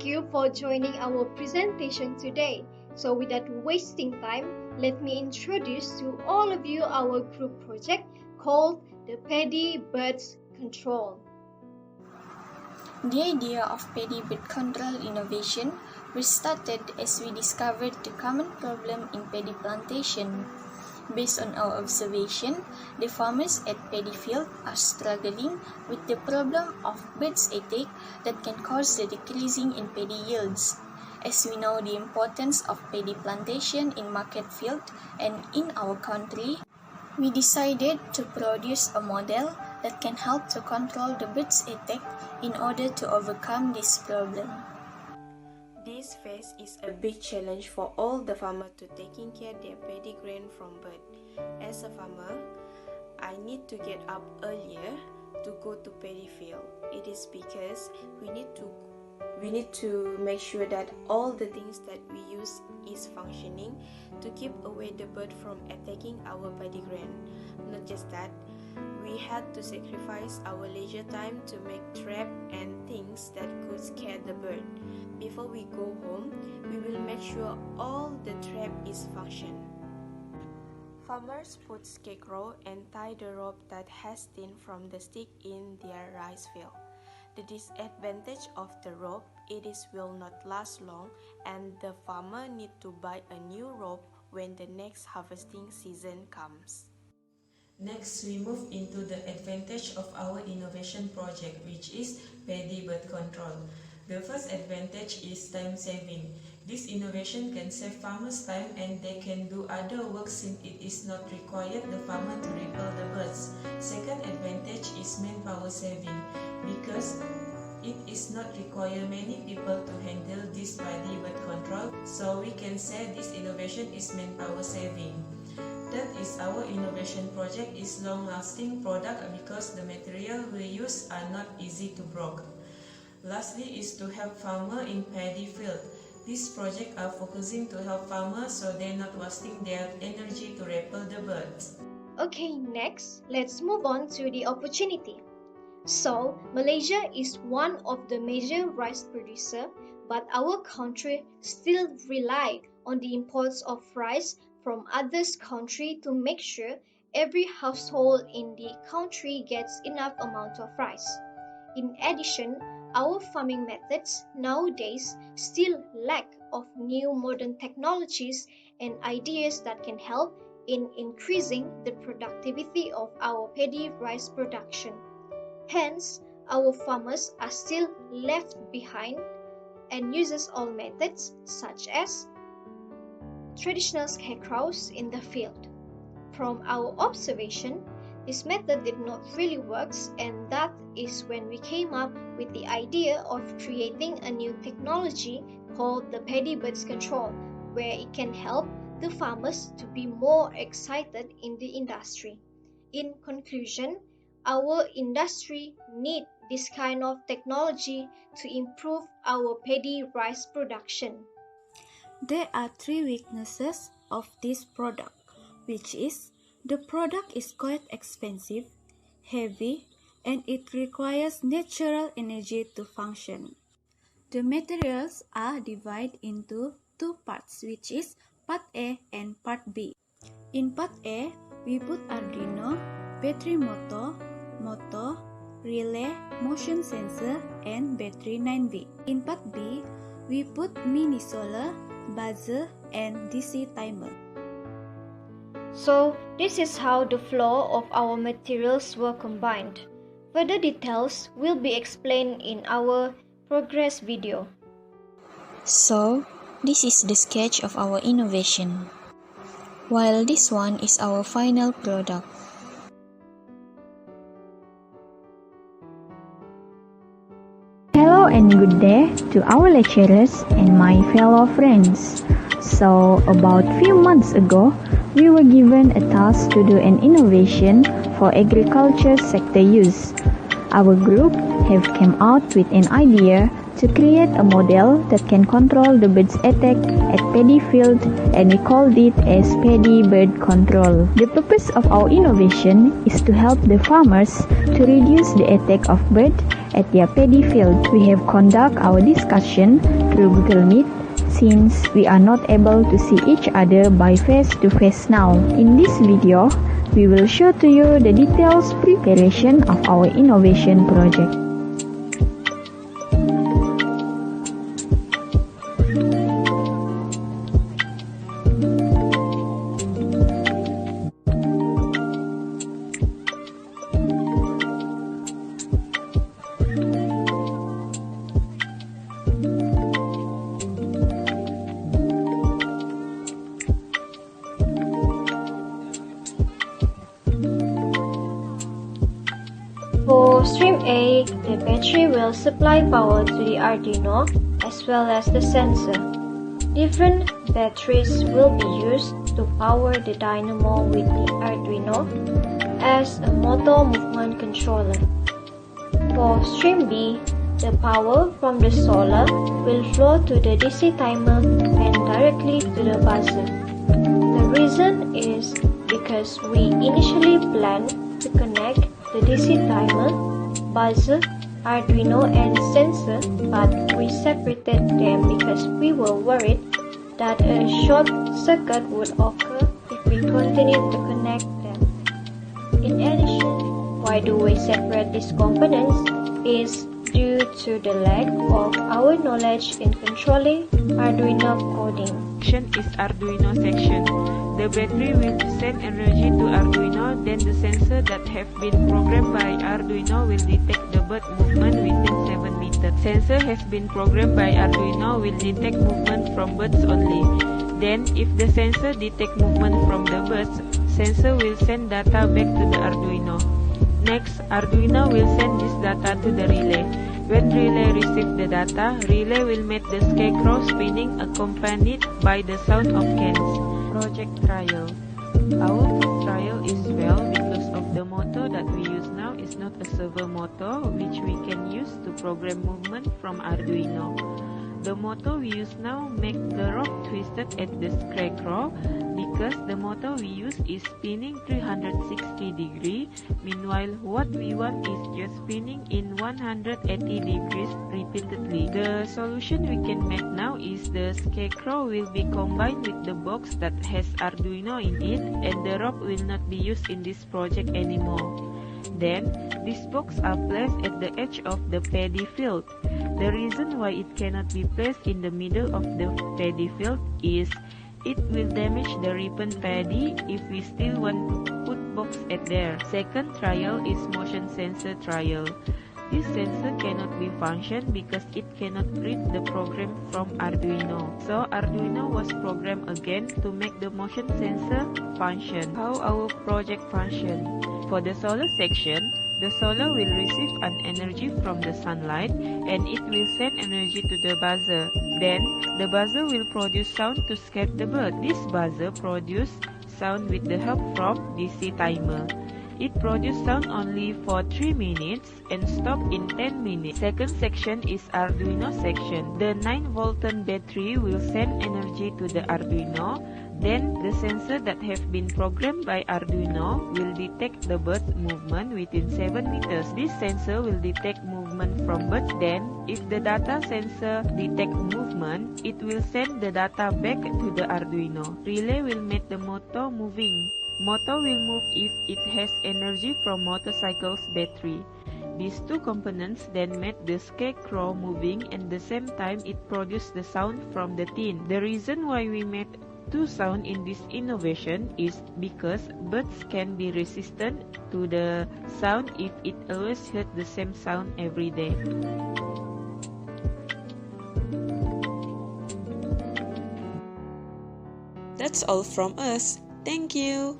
Thank you for joining our presentation today. So without wasting time, let me introduce to all of you our group project called the Paddy Birds Control. The idea of paddy bird control innovation was started as we discovered the common problem in paddy plantation. Based on our observation, the farmers at paddy field are struggling with the problem of birds attack that can cause the decreasing in paddy yields. As we know the importance of paddy plantation in market field and in our country, we decided to produce a model that can help to control the birds attack in order to overcome this problem. This phase is a big challenge for all the farmers to taking care their paddy grain from bird. As a farmer, I need to get up earlier to go to paddy field. It is because we need to make sure that all the things that we use is functioning to keep away the bird from attacking our paddy grain. Not just that, we had to sacrifice our leisure time to make trap and things that could scare the bird. Before we go home, we will make sure all the trap is function. Farmers put scarecrow and tie the rope that has thin from the stick in their rice field. The disadvantage of the rope, it will not last long and the farmer need to buy a new rope when the next harvesting season comes. Next, we move into the advantage of our innovation project, which is paddy bird control. The first advantage is time saving. This innovation can save farmers time and they can do other work since it is not required the farmer to repel the birds. Second advantage is manpower saving because it is not require many people to handle this paddy bird control, so we can say this innovation is manpower saving. That is our innovation project is long-lasting product because the material we use are not easy to break. Lastly is to help farmer in paddy field. This project are focusing to help farmers so they're not wasting their energy to repel the birds. Okay, next, let's move on to the opportunity. So, Malaysia is one of the major rice producer, but our country still rely on the imports of rice from others country to make sure every household in the country gets enough amount of rice. In addition, our farming methods nowadays still lack of new modern technologies and ideas that can help in increasing the productivity of our paddy rice production. Hence, our farmers are still left behind and uses all methods such as traditional scarecrows in the field. From our observation, this method did not really work, and that is when we came up with the idea of creating a new technology called the Paddy Birds Control, where it can help the farmers to be more excited in the industry. In conclusion, our industry need this kind of technology to improve our paddy rice production. There are three weaknesses of this product, which is the product is quite expensive, heavy, and it requires natural energy to function. The materials are divided into two parts, which is part A and part B. In part A, we put Arduino, battery motor, relay, motion sensor, and battery 9V. In part B, we put mini solar, buzzer, and DC timer. So, this is how the flow of our materials were combined. Further details will be explained in our progress video. So, this is the sketch of our innovation, while this one is our final product. Hello and good day to our lecturers and my fellow friends. So, about few months ago, we were given a task to do an innovation for agriculture sector use. Our group have come out with an idea to create a model that can control the bird's attack at paddy field, and we called it as Paddy Bird Control. The purpose of our innovation is to help the farmers to reduce the attack of bird at their paddy field. We have conduct our discussion through Google Meet since we are not able to see each other by face to face now. In this video, we will show to you the details preparation of our innovation project. For stream A, the battery will supply power to the Arduino as well as the sensor. Different batteries will be used to power the dynamo with the Arduino as a motor movement controller. For stream B, the power from the solar will flow to the DC timer and directly to the buzzer. The reason is because we initially planned to connect the DC timer, buzzer, Arduino and sensor, but we separated them because we were worried that a short circuit would occur if we continued to connect them. In addition, why do we separate these components is due to the lack of our knowledge in controlling Arduino coding. Section is Arduino section. The battery will send energy to Arduino, then the sensor that have been programmed by Arduino will detect the bird movement within 7 meters. Sensor has been programmed by Arduino will detect movement from birds only. Then, if the sensor detect movement from the birds, sensor will send data back to the Arduino. Next, Arduino will send this data to the relay. When relay receives the data, relay will make the scarecrow spinning accompanied by the sound of cans. Project trial. Our first trial is failed because of the motor that we use now is not a servo motor which we can use to program movement from Arduino. The motor we use now makes the rope twisted at the scarecrow because the motor we use is spinning 360 degrees. Meanwhile, what we want is just spinning in 180 degrees repeatedly. The solution we can make now is the scarecrow will be combined with the box that has Arduino in it, and the rope will not be used in this project anymore. Then, these boxes are placed at the edge of the paddy field. The reason why it cannot be placed in the middle of the paddy field is it will damage the ripened paddy if we still want to put box at there. Second trial is motion sensor trial. This sensor cannot be functioned because it cannot read the program from Arduino. So Arduino was programmed again to make the motion sensor function. How our project function? For the solar section, the solar will receive an energy from the sunlight and it will send energy to the buzzer. Then, the buzzer will produce sound to scare the bird. This buzzer produces sound with the help from DC timer. It produces sound only for 3 minutes and stop in 10 minutes. Second section is Arduino section. The 9-volt battery will send energy to the Arduino. Then, the sensor that have been programmed by Arduino will detect the bird's movement within 7 meters. This sensor will detect movement from birds. Then, if the data sensor detects movement, it will send the data back to the Arduino. Relay will make the motor moving. Motor will move if it has energy from motorcycle's battery. These two components then made the scarecrow moving, and at the same time it produced the sound from the tin. The reason why we made two sound in this innovation is because birds can be resistant to the sound if it always heard the same sound every day. That's all from us. Thank you.